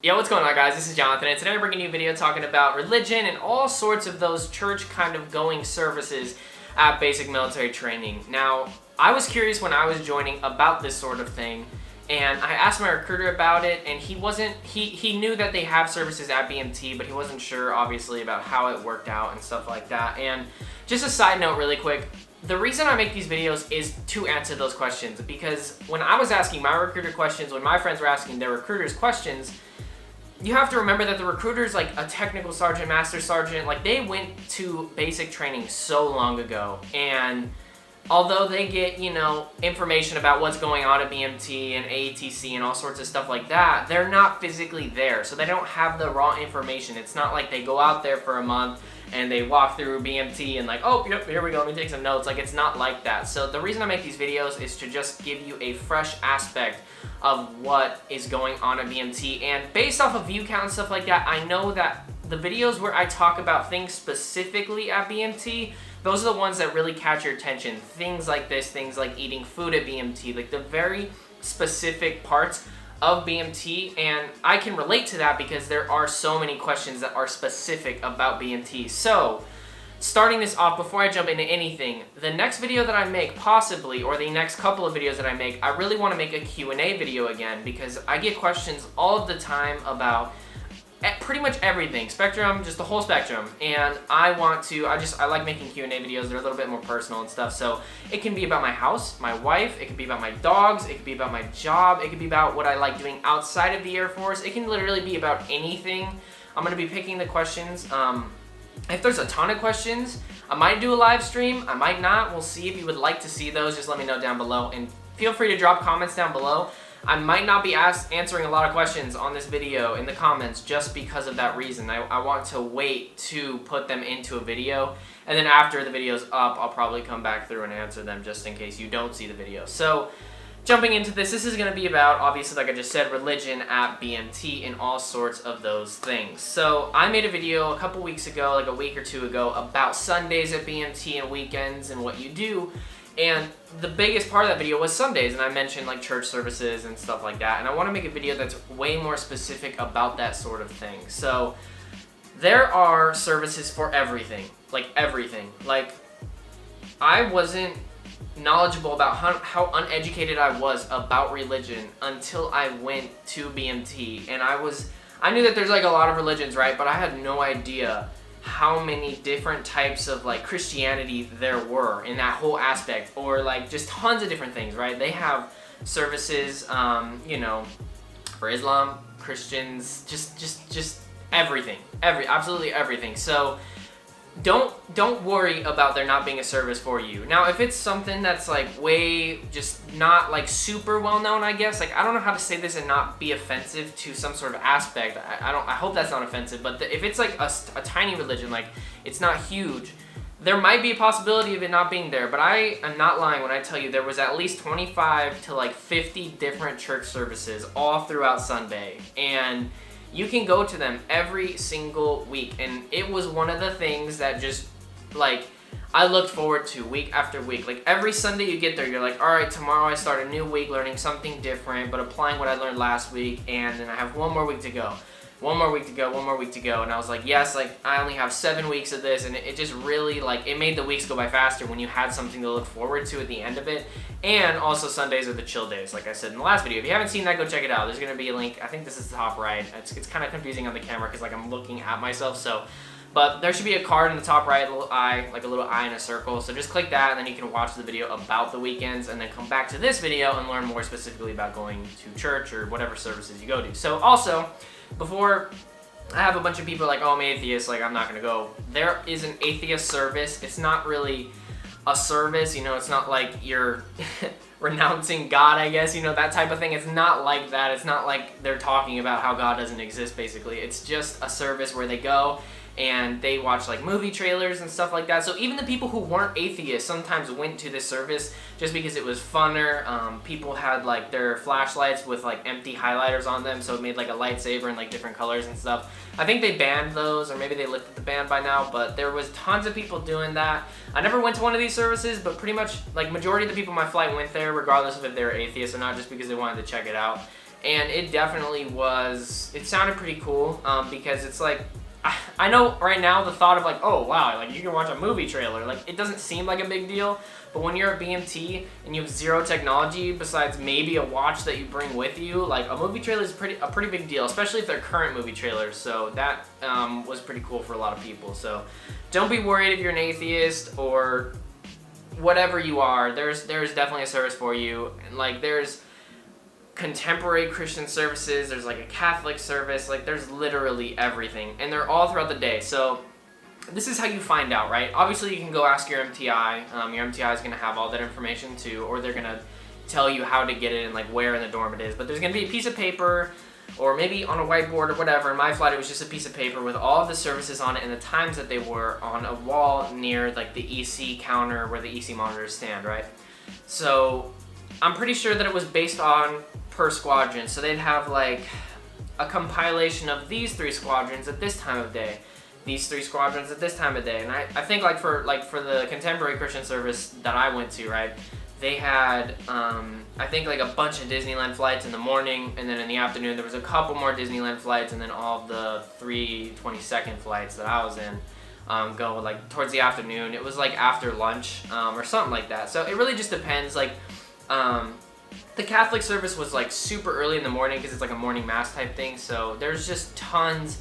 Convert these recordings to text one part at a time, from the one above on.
Yo, what's going on, guys? This is Jonathan, and today I'm bringing you a video talking about religion and all sorts of those church kind of going services at basic military training. Now, I was curious when I was joining about this sort of thing, and I asked my recruiter about it, and he knew that they have services at BMT, but he wasn't sure, obviously, about how it worked out and stuff like that. And just a side note really quick, the reason I make these videos is to answer those questions, because when I was asking my recruiter questions, when my friends were asking their recruiters questions, you have to remember that the recruiter's like a technical sergeant, master sergeant, like they went to basic training so long ago, and although they get, you know, information about what's going on at BMT and AETC and all sorts of stuff like that, they're not physically there, so they don't have the raw information. It's not like they go out there for a month and they walk through BMT and like, oh, yep, here we go, let me take some notes. Like, it's not like that. So the reason I make these videos is to just give you a fresh aspect of what is going on at BMT. And based off of view count and stuff like that, I know that the videos where I talk about things specifically at BMT, those are the ones that really catch your attention. Things like this, things like eating food at BMT, like the very specific parts of BMT, and I can relate to that because there are so many questions that are specific about BMT. So, starting this off, before I jump into anything, the next video that I make, possibly, or the next couple of videos that I make, I really want to make a Q&A video again, because I get questions all of the time about pretty much everything, spectrum, just the whole spectrum, and I like making Q&A videos. They're a little bit more personal and stuff, so it can be about my house, my wife, it could be about my dogs, it could be about my job, it could be about what I like doing outside of the Air Force. It can literally be about anything. I'm going to be picking the questions. If there's a ton of questions, I might do a live stream, I might not. We'll see. If you would like to see those, just let me know down below, and feel free to drop comments down below. I might not be answering a lot of questions on this video in the comments just because of that reason. I want to wait to put them into a video, and then after the video's up, I'll probably come back through and answer them just in case you don't see the video. So, jumping into this is going to be about, obviously, like I just said, religion at BMT and all sorts of those things. So, I made a video a couple weeks ago, like a week or two ago, about Sundays at BMT and weekends and what you do. And the biggest part of that video was Sundays, and I mentioned like church services and stuff like that, and I want to make a video that's way more specific about that sort of thing. So there are services for everything, like everything. Like, I wasn't knowledgeable about how uneducated I was about religion until I went to BMT, and I knew that there's like a lot of religions, right, but I had no idea how many different types of like Christianity there were in that whole aspect, or like just tons of different things, right? They have services, you know, for Islam, Christians, just everything, absolutely everything. So don't worry about there not being a service for you. Now, if it's something that's like way just not like super well known, I guess, like I don't know how to say this and not be offensive to some sort of aspect. I hope that's not offensive, but if it's like a tiny religion, like it's not huge, there might be a possibility of it not being there. But I am not lying when I tell you there was at least 25 to like 50 different church services all throughout Sunday, and you can go to them every single week, and it was one of the things that just, like, I looked forward to week after week. Like, every Sunday you get there, you're like, all right, tomorrow I start a new week learning something different, but applying what I learned last week, and then I have one more week to go. One more week to go, one more week to go, and I was like, yes, like, I only have 7 weeks of this, and it just really, like, it made the weeks go by faster when you had something to look forward to at the end of it. And also, Sundays are the chill days, like I said in the last video. If you haven't seen that, go check it out. There's going to be a link. I think this is the top right. It's kind of confusing on the camera because, like, I'm looking at myself, so. But there should be a card in the top right, a little eye, like a little eye in a circle. So just click that, and then you can watch the video about the weekends, and then come back to this video and learn more specifically about going to church or whatever services you go to. So also, before I have a bunch of people like, oh, I'm atheist, like I'm not gonna go. There is an atheist service. It's not really a service, you know, it's not like you're renouncing God, I guess, you know, that type of thing. It's not like that. It's not like they're talking about how God doesn't exist, basically. It's just a service where they go and they watch like movie trailers and stuff like that. So even the people who weren't atheists sometimes went to this service just because it was funner. People had like their flashlights with like empty highlighters on them, so it made like a lightsaber in like different colors and stuff. I think they banned those, or maybe they lifted the ban by now, but there was tons of people doing that. I never went to one of these services, but pretty much like majority of the people on my flight went there regardless of if they were atheists or not, just because they wanted to check it out. and it definitely was, it sounded pretty cool, because it's like, I know right now the thought of like, oh wow, like you can watch a movie trailer, like it doesn't seem like a big deal, but when you're at BMT and you have zero technology besides maybe a watch that you bring with you, like a movie trailer is a pretty big deal, especially if they're current movie trailers. So that was pretty cool for a lot of people. So don't be worried if you're an atheist or whatever you are. There's definitely a service for you, and like there's contemporary Christian services, there's like a Catholic service, like there's literally everything, and they're all throughout the day. So this is how you find out, right? Obviously you can go ask your MTI. Your MTI is going to have all that information too, or they're going to tell you how to get it and like where in the dorm it is. But there's going to be a piece of paper, or maybe on a whiteboard or whatever. In my flight it was just a piece of paper with all of the services on it and the times that they were, on a wall near like the EC counter where the EC monitors stand, right? So I'm pretty sure that it was based on per squadron. So they'd have like a compilation of these 3 squadrons at this time of day, these 3 squadrons at this time of day. And I think like for the contemporary Christian service that I went to, right, they had I think like a bunch of Disneyland flights in the morning, and then in the afternoon there was a couple more Disneyland flights, and then all of the 3/22 flights that I was in go like towards the afternoon. It was like after lunch or something like that. So it really just depends. Like the Catholic service was like super early in the morning because it's like a morning mass type thing. So there's just tons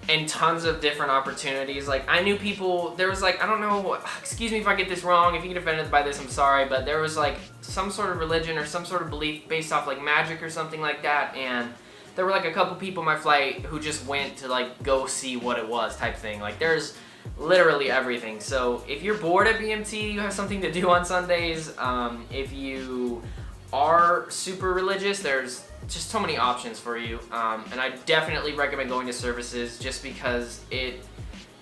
and tons of different opportunities. Like I knew people, there was like, I don't know, excuse me if I get this wrong, if you get offended by this, I'm sorry, but there was like some sort of religion or some sort of belief based off like magic or something like that, and there were like a couple people on my flight who just went to like go see what it was type thing. Like there's literally everything. So if you're bored at BMT, you have something to do on Sundays. If you are super religious, there's just so many options for you, and I definitely recommend going to services just because it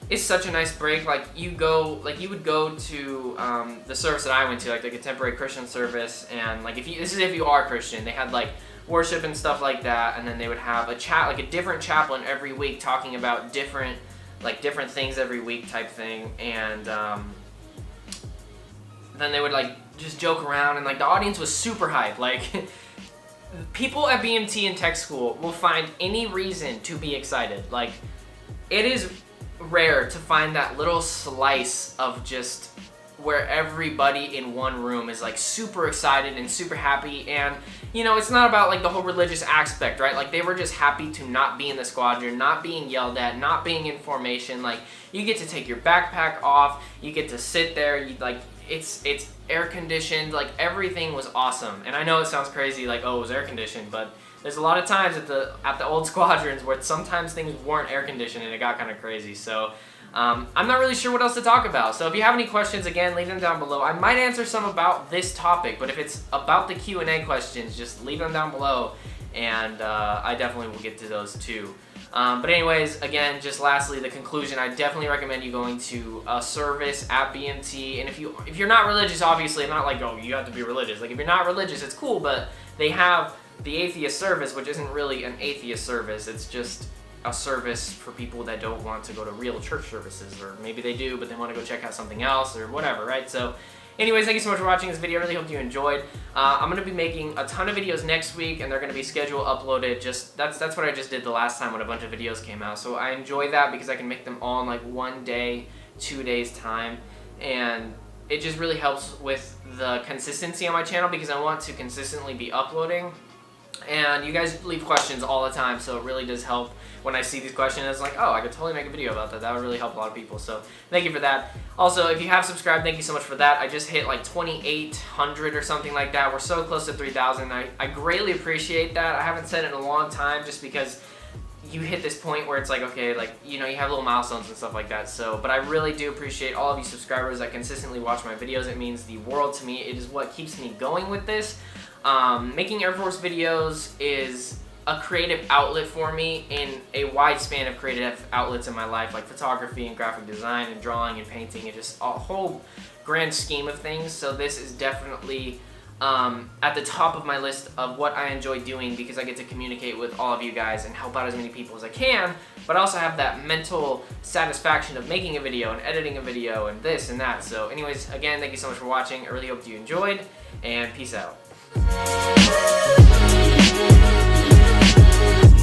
is such a nice break. Like you would go to the service that I went to, like the contemporary Christian service, and like this is if you are Christian, they had like worship and stuff like that, and then they would have a different chaplain every week talking about different things every week type thing, and then they would like just joke around, and like the audience was super hype. Like people at BMT and tech school will find any reason to be excited. Like it is rare to find that little slice of just where everybody in one room is like super excited and super happy. And you know, it's not about like the whole religious aspect, right? Like they were just happy to not be in the squadron, not being yelled at, not being in formation. Like you get to take your backpack off, you get to sit there, you like it's air conditioned, like everything was awesome. And I know it sounds crazy, like, oh, it was air conditioned, but there's a lot of times at the old squadrons where sometimes things weren't air conditioned and it got kind of crazy. So I'm not really sure what else to talk about. So if you have any questions, again, leave them down below. I might answer some about this topic, but if it's about the Q&A questions, just leave them down below, and I definitely will get to those too. But anyways, again, just lastly, the conclusion, I definitely recommend you going to a service at BMT. And if you're not religious, obviously, I'm not like, oh, you have to be religious. Like if you're not religious, it's cool, but they have the atheist service, which isn't really an atheist service. It's just a service for people that don't want to go to real church services, or maybe they do, but they want to go check out something else or whatever, right? So anyways, thank you so much for watching this video. I really hope you enjoyed. I'm going to be making a ton of videos next week, and they're going to be schedule uploaded. That's what I just did the last time when a bunch of videos came out. So I enjoy that because I can make them all in like 1 day, 2 days time, and it just really helps with the consistency on my channel because I want to consistently be uploading. And you guys leave questions all the time, so it really does help when I see these questions. It's like, oh, I could totally make a video about that. That would really help a lot of people. So thank you for that. Also, if you have subscribed, thank you so much for that. I just hit like 2,800 or something like that. We're so close to 3,000. I greatly appreciate that. I haven't said it in a long time just because you hit this point where it's like, okay, like, you know, you have little milestones and stuff like that. So, but I really do appreciate all of you subscribers that consistently watch my videos. It means the world to me. It is what keeps me going with this. Making Air Force videos is a creative outlet for me in a wide span of creative outlets in my life, like photography and graphic design and drawing and painting and just a whole grand scheme of things. So this is definitely at the top of my list of what I enjoy doing because I get to communicate with all of you guys and help out as many people as I can, but also have that mental satisfaction of making a video and editing a video and this and that. So anyways, again, thank you so much for watching. I really hope you enjoyed, and peace out. Bye.